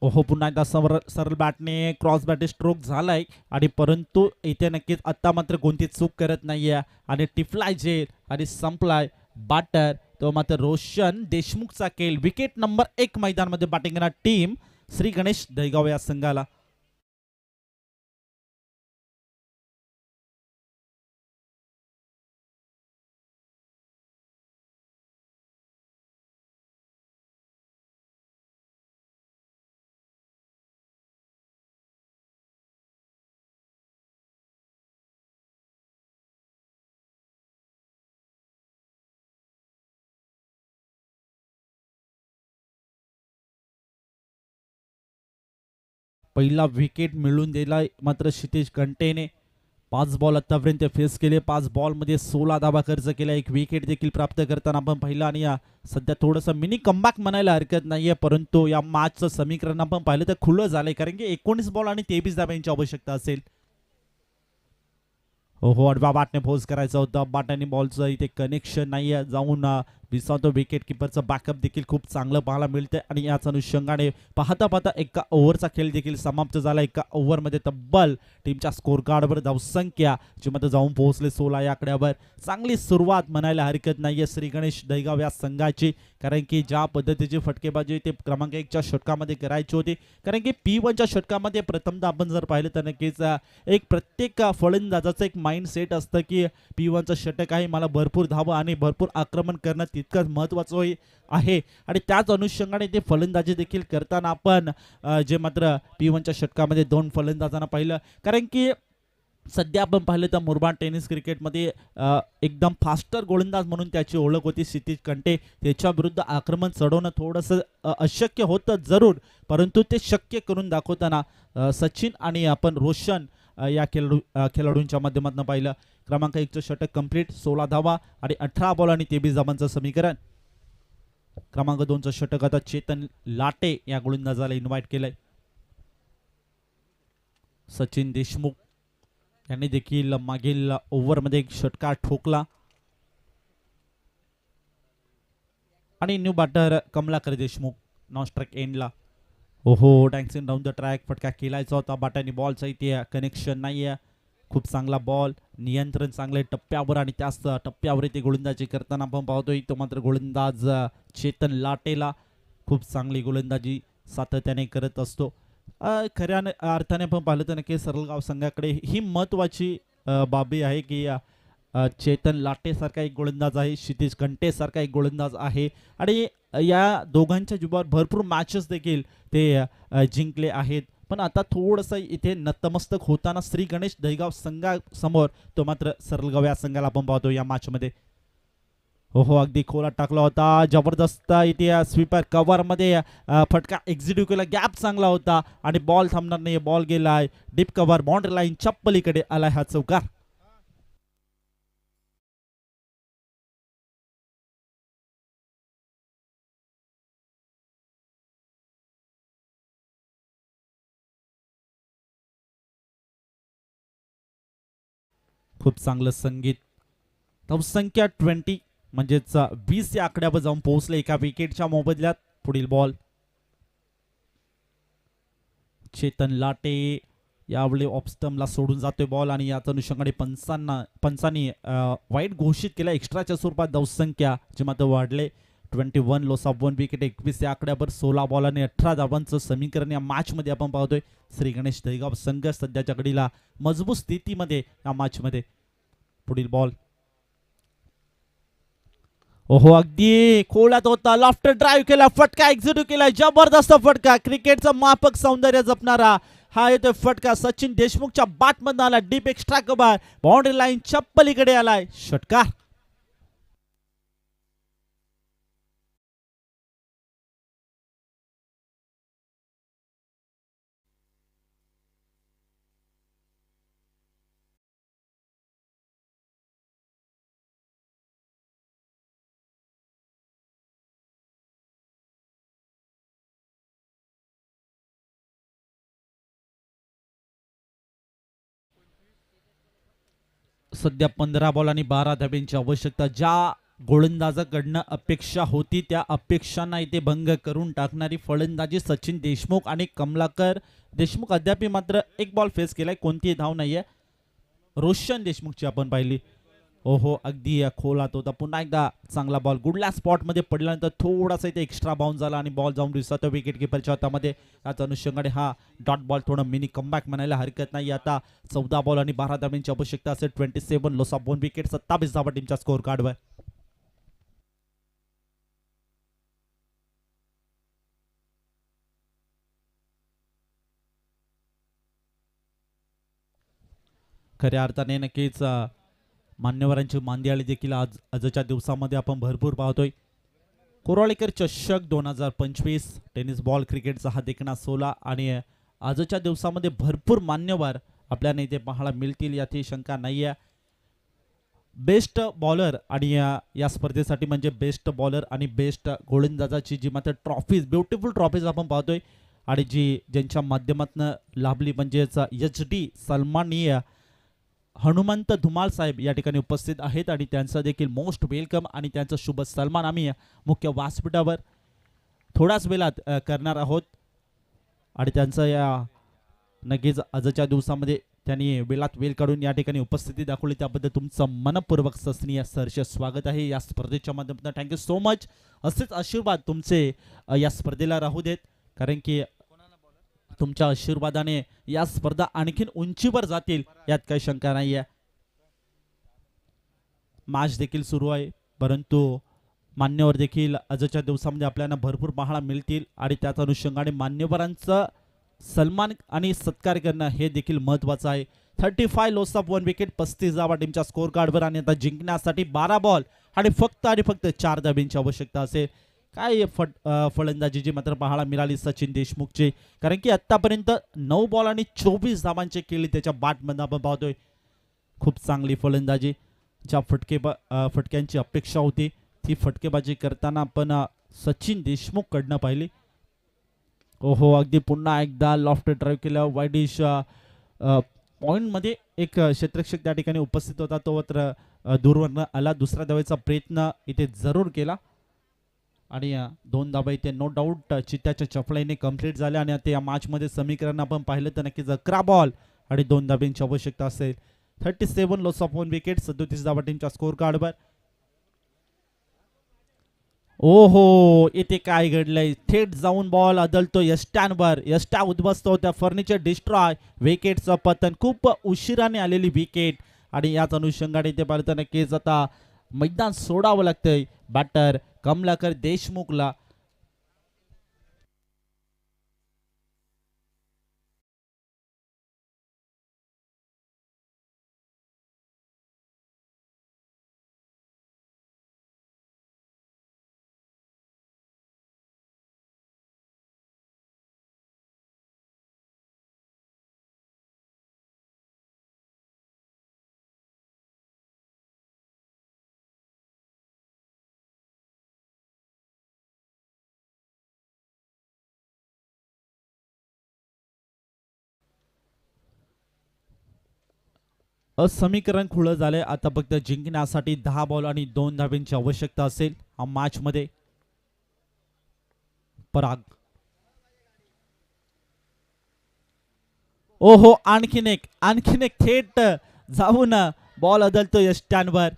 ओहो पुन्हा एकदा सरळ बॅटने क्रॉस बॅटे स्ट्रोक झालाय आणि परंतु इथे नक्कीच आता मात्र कोणती चूक करत नाहीये आणि टिफलाय जेल आणि संपलाय बॅटर तो मात्र रोशन देशमुखचा खेळ. विकेट नंबर 1 मैदानामध्ये बॅटिंग करणार टीम श्री गणेश दहीगाव या संघाला. पहिला विकेट मिळून दिला मात्र क्षितिज कंटेने. 5 बॉल आतापर्यंत फेस केले. 5 बॉलमध्ये 16 धावा खर्च केला. एक विकेट देखील प्राप्त करताना आपण पाहिलं आणि सध्या थोडंसं मिनी कमबॅक म्हणायला हरकत नाहीये. परंतु या मॅचचं समीकरण आपण पाहिलं तर खुलं झालंय कारण की 19 बॉल आणि 23 धाब्यांची आवश्यकता असेल. हो आडव्या बॅटने फोर्स करायचा होता. बॅटाने बॉलचं इथे कनेक्शन नाहीये. जाऊन विसावतो. विकेट किपरचं बॅकअप देखील खूप चांगलं पाहायला मिळतंय आणि याच अनुषंगाने पाहता पाहता एका ओव्हरचा खेळ देखील समाप्त झाला. एका ओव्हरमध्ये तब्बल टीमच्या स्कोर कार्डवर धावसंख्या जी मध्ये जाऊन पोहोचले 16 या आकड्यावर. चांगली सुरुवात म्हणायला हरकत नाहीये श्री गणेश दहीगाव या संघाची. कारण की ज्या पद्धतीची फटकेबाजी ते क्रमांक 1च्या षटकामध्ये करायची होती. कारण की P1च्या षटकामध्ये प्रथमतः आपण जर पाहिलं तर नक्कीच एक प्रत्येक फलंदाजाचं एक माइंड सेट असतं की P1चं षटक आहे, मला भरपूर धावं आणि भरपूर आक्रमण करणं तितकंच महत्त्वाचं आहे. आणि त्याच अनुषंगाने ते फलंदाजी देखील करताना आपण जे मात्र P1च्या षटकामध्ये 2 फलंदाजांना पाहिलं. कारण की सध्या आपण पाहिलं तर मुरबाड टेनिस क्रिकेटमध्ये एकदम फास्टर गोलंदाज म्हणून त्याची ओळख होती क्षितिज कंटे. त्याच्या विरुद्ध आक्रमण चढवणं थोडंसं अशक्य होतं जरूर, परंतु ते शक्य करून दाखवताना सचिन आणि आपण रोशन या खेळाडूंच्या माध्यमातून पाहिलं. क्रमांक 1चं षटक कंप्लीट. 16 धावा आणि 18 बॉल आणि 23 धावांचं समीकरण. क्रमांक 2चं षटक आता चेतन लाटे या गोलंदाजाला इन्व्हाइट केलंय. सचिन देशमुख यांनी देखील मागील ओव्हरमध्ये एक षटकार ठोकला आणि new batter Kamlakar Deshmukh non strike एंडला. ओहो डॅन्सिंग डाऊन द ट्रॅक फटका केलायचा होता. बॅटाने बॉलचा इथे कनेक्शन नाहीये. खूप चांगला बॉल, नियंत्रण चांगले टप्प्यावर आणि त्याच टप्प्यावर ते गोलंदाजी करताना आपण पाहतोय. तो मात्र गोलंदाज चेतन लाटेला खूप चांगली गोलंदाजी सातत्याने करत असतो. खऱ्या अर्थाने आपण पाहिलं तर नक्की सरळगाव संघाकडे ही महत्त्वाची बाबी आहे की चेतन लाटेसारखा एक गोलंदाज आहे, क्षितिज कंटेसारखा एक गोलंदाज आहे आणि या दोघांच्या जीवावर भरपूर मॅचेस देखील ते जिंकले आहेत. पण आता थोडंसं इथे नतमस्तक होताना श्री गणेश दहीगाव संघासमोर तो मात्र सरळगाव या संघाला आपण पाहतो या मॅचमध्ये. हो अगदी खोला टाकला होता. जबरदस्त इथे स्वीपर कव्हरमध्ये फटका एक्झिक्यूट केला. गॅप चांगला होता आणि बॉल थांबणार नाही. बॉल गेलाय डीप कव्हर बाउंड्री लाईन चप्पलीकडे आलाय हा चौकार. खूप चांगलं संगीत. धावसंख्या 20 म्हणजेच 20 या आकड्यावर जाऊन पोहोचले एका विकेटच्या मोबदल्यात. पुढील बॉल चेतन लाटे यावेळी ऑफस्टम्पला सोडून जातोय बॉल आणि याच अनुषंगाने पंचांनी वाईट घोषित केला. एक्स्ट्राच्या स्वरूपात धावसंख्या जे मात्र वाढले. 21 लॉस ऑफ 1 विकेट. 21 या आकड्यावर 16 बॉल आणि 18 धावांचं समीकरण या मॅचमध्ये आपण पाहतोय. श्री गणेश दहीगाव संघ सध्याच्या घडीला मजबूत स्थितीमध्ये या मॅचमध्ये. पुढील बॉल ओहो अगदी खोलात होता. लॉफ्ट ड्राईव्ह केला. फटका एक्झिक्यूट केला. जबरदस्त फटका. क्रिकेटचं माफक सौंदर्य जपणारा हा येतोय फटका. सचिन देशमुखच्या बॅटमधून आला. Deep extra cover boundary line चप्पलीकडे आलाय षटकार. सध्या 15 बॉल आणि 12 धाब्यांची आवश्यकता. ज्या गोलंदाजाकडनं अपेक्षा होती त्या अपेक्षांना इथे भंग करून टाकणारी फलंदाजी सचिन देशमुख आणि कमलाकर देशमुख. अद्याप मात्र एक बॉल फेस केलाय, कोणतीही धाव नाहीये. रोशन देशमुखची आपण पाहिली. ओहो, अगदी खोलात होता. पुन्हा एकदा चांगला बॉल गुडल्या स्पॉटमध्ये पडल्यानंतर थोडासा इथे एक्स्ट्रा बाउन्स झाला आणि बॉल जाऊन रिसत विकेट किपरच्या हातामध्ये. याच अनुषंगाने हा डॉट बॉल थोडं मिनी कमबॅक म्हणायला हरकत नाही. आता 14 बॉल आणि 12 धाब्यांची आवश्यकता असेल. 27 लॉस ऑफ 1 विकेट, 27 धावा टीमच्या स्कोर कार्डवर. खऱ्या अर्थाने नक्कीच मान्यवरांची मांदियाळी देखील आजच्या दिवसामध्ये आपण भरपूर पाहतोय. कोराळेकर चषक 2025 टेनिस बॉल क्रिकेटचा हा देखणा 16 आणि आजच्या दिवसामध्ये भरपूर मान्यवर आपल्याला इथे पाहायला मिळतील याची शंका नाही आहे. बेस्ट बॉलर आणि या स्पर्धेसाठी म्हणजे बेस्ट बॉलर आणि बेस्ट गोलंदाजाची जी मात्र ट्रॉफीज, ब्युटिफुल ट्रॉफीज आपण पाहतोय आणि जी ज्यांच्या माध्यमातून लाभली म्हणजेच HD सन्माननीय हनुमंत धुमाळ साहेब या ठिकाणी उपस्थित आहेत आणि त्यांचं देखील मोस्ट वेलकम आणि त्यांचं शुभ सन्मान आम्ही मुख्य व्यासपीठावर थोड्याच वेळात करणार आहोत. आणि त्यांचं या नक्कीच आजच्या दिवसामध्ये त्यांनी वेळात वेळ काढून या ठिकाणी उपस्थिती दाखवली त्याबद्दल तुमचं मनपूर्वक सस्नीय सहर्ष स्वागत आहे या स्पर्धेच्या माध्यमातून. Thank you so much. असेच आशीर्वाद तुमचे या स्पर्धेला राहू देत, कारण की तुमच्या आशीर्वादाने या स्पर्धा आणखीन उंचीवर जातील यात काही शंका नाही आहे. मॅच देखील सुरू आहे, परंतु मान्यवर देखील आजच्या दिवसामध्ये आपल्याला भरपूर पाहायला मिळतील आणि त्याच अनुषंगाने मान्यवरांचं सन्मान आणि सत्कार करणं हे देखील महत्त्वाचं आहे. 35 लॉस ऑफ 1 विकेट, 35 धावा टीमच्या स्कोर कार्डवर आणि आता जिंकण्यासाठी 12 बॉल आणि फक्त 4 धाब्यांची आवश्यकता असेल. काय फलंदाजी जी मात्र पाहायला मिळाली सचिन देशमुखची, कारण की आतापर्यंत 9 बॉल आणि 24 धावांचे केली त्याच्या बॅटमध्ये आपण पाहतोय. खूप चांगली फलंदाजी. ज्या फटक्यांची अपेक्षा होती ती फटकेबाजी करताना आपण सचिन देशमुख कडनं पाहिली. ओहो, अगदी पुन्हा एकदा लॉफ्ट ड्राईव्ह केलं. वाईडिश पॉइंटमध्ये एक क्षेत्ररक्षक त्या ठिकाणी उपस्थित होता, तो मात्र दूरवरनं आला. दुसऱ्या धावेचा प्रयत्न इथे जरूर केला आणि 2 धावा इथे नो डाऊट चित्त्याच्या चपलाईने कंप्लीट झाल्या. आणि आता या मॅचमध्ये समीकरण आपण पाहिलं तर नक्कीच 11 बॉल आणि 2 धाब्यांची आवश्यकता असेल. 37 लॉस ऑफ 1 विकेट, 37 धावा टीमच्या स्कोर कार्डवर. ओहो, इथे काय घडलंय, थेट जाऊन बॉल अदलतो यष्ट्यांवर. यष्ट्या उद्ध्वस्त होत्या, फर्निचर डिस्ट्रॉय, विकेटचं पतन, खूप उशिराने आलेली विकेट. आणि याच अनुषंगाने ते पाहिलं तर नक्कीच आता मैदान सोडावं लागतंय बॅटर कमलाकर देशमुखला. समीकरण खुलं झालंय. आता फक्त जिंकण्यासाठी 10 बॉल आणि 2 धाब्यांची आवश्यकता असेल हा मॅच मध्ये. पराग, ओहो, आणखीन एक थेट जाऊन बॉल अदलतो यष्ट्यांवर.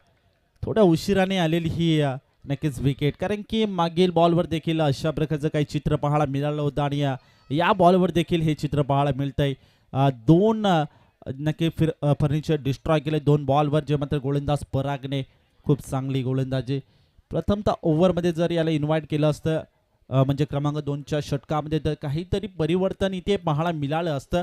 थोड्या उशिराने आलेली ही नक्कीच विकेट, कारण की मागील बॉलवर देखील अशा प्रकारचं काही चित्र पाहायला मिळालं होतं आणि या बॉलवर देखील हे चित्र पाहायला मिळतंय. 2 नक्की फर्निचर डिस्ट्रॉय केले 2 बॉलवर, जे मात्र गोलंदाज परागने खूप चांगली गोलंदाजी. प्रथमतः ओव्हरमध्ये जर याला इन्व्हाइट केलं असतं म्हणजे क्रमांक 2च्या षटकामध्ये, तर काहीतरी परिवर्तन इथे पाहायला मिळालं असतं.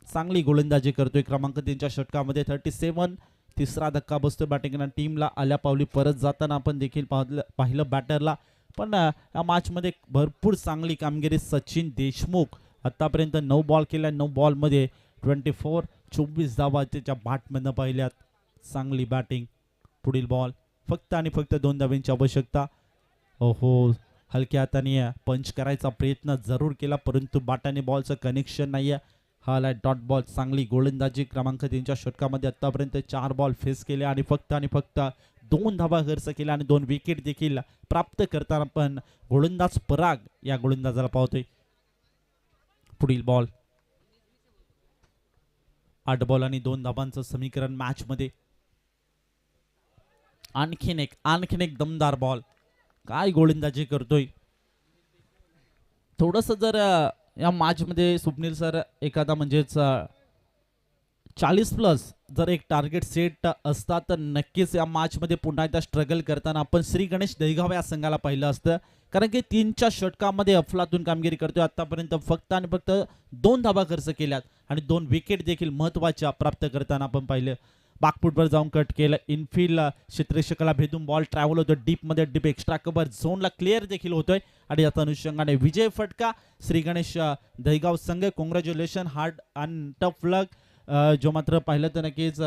चांगली गोलंदाजी करतोय क्रमांक 3च्या षटकामध्ये. 37 तिसरा धक्का बसतोय बॅटिंग टीमला. आल्या पावली परत जाताना आपण देखील पाहिलं बॅटरला. पण या मॅचमध्ये भरपूर चांगली कामगिरी सचिन देशमुख. आतापर्यंत 9 बॉल केल्या, 9 बॉलमध्ये 24 धावा त्याच्या बॅटमधनं पाहिल्यात. चांगली बॅटिंग. पुढील बॉल फक्त 2 धाब्यांची आवश्यकता. ओहो, हलक्या हाताने पंच करायचा प्रयत्न जरूर केला, परंतु बॅटाने बॉलचं कनेक्शन नाही आहे. हा आलाय डॉट बॉल. चांगली गोलंदाजी क्रमांक 3च्या षटकामध्ये आतापर्यंत 4 बॉल फेस केले आणि फक्त 2 धावा खर्च केल्या आणि 2 विकेट देखील प्राप्त करताना पण गोलंदाज पराग या गोलंदाजाला पाहतोय. पुढील बॉल 8 बॉल आणि 2 धावांचं समीकरण मॅच मध्ये. आणखीन एक दमदार बॉल. काय गोलंदाजी करतोय. थोडस जर या मॅच मध्ये स्वप्नील सर एखादा म्हणजेच 40+ जर एक टार्गेट सेट असता तर नक्कीच या मॅच मध्ये पुन्हा एकदा स्ट्रगल करताना आपण श्री गणेश दहीगाव या संघाला पाहिलं असतं. कारण की 3च्या षटकामध्ये अफलातून कामगिरी करतोय. आतापर्यंत फक्त 2 धावा खर्च केल्यात आणि 2 विकेट देखील महत्वाच्या प्राप्त करताना आपण पाहिलं. बाकफुटवर जाऊन कट केलं. इनफिल्ड क्षेत्ररक्षकाला भेदून बॉल ट्रॅव्हल होतो डीप एक्स्ट्रा कव्हर झोनला क्लिअर देखील होतोय आणि याचा अनुषंगाने विजय फटका श्री गणेश दहीगाव संघ. कॉंग्रॅच्युलेशन, हार्ड अँड टफ लक. जो मात्र पाहिलं तर नक्कीच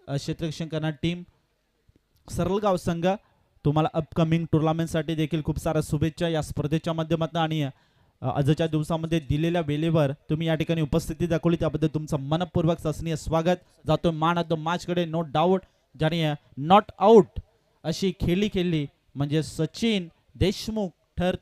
क्षेत्ररक्षकांना टीम सरलगाव संघ तुम्हाला अपकमिंग टुर्नामेंटसाठी देखील खूप साऱ्या शुभेच्छा या स्पर्धेच्या माध्यमातून. आणि आजच्या दिवसामध्ये दिलेल्या वेळेवर तुम्ही या ठिकाणी उपस्थिती दाखवली त्याबद्दल तुमचं मनपूर्वक सस्नीय स्वागत. जातो मान ऑफ द मॅच कडे. नो डाऊट ज्याने नॉट आउट अशी खेळली म्हणजे सचिन देशमुख ठरतो.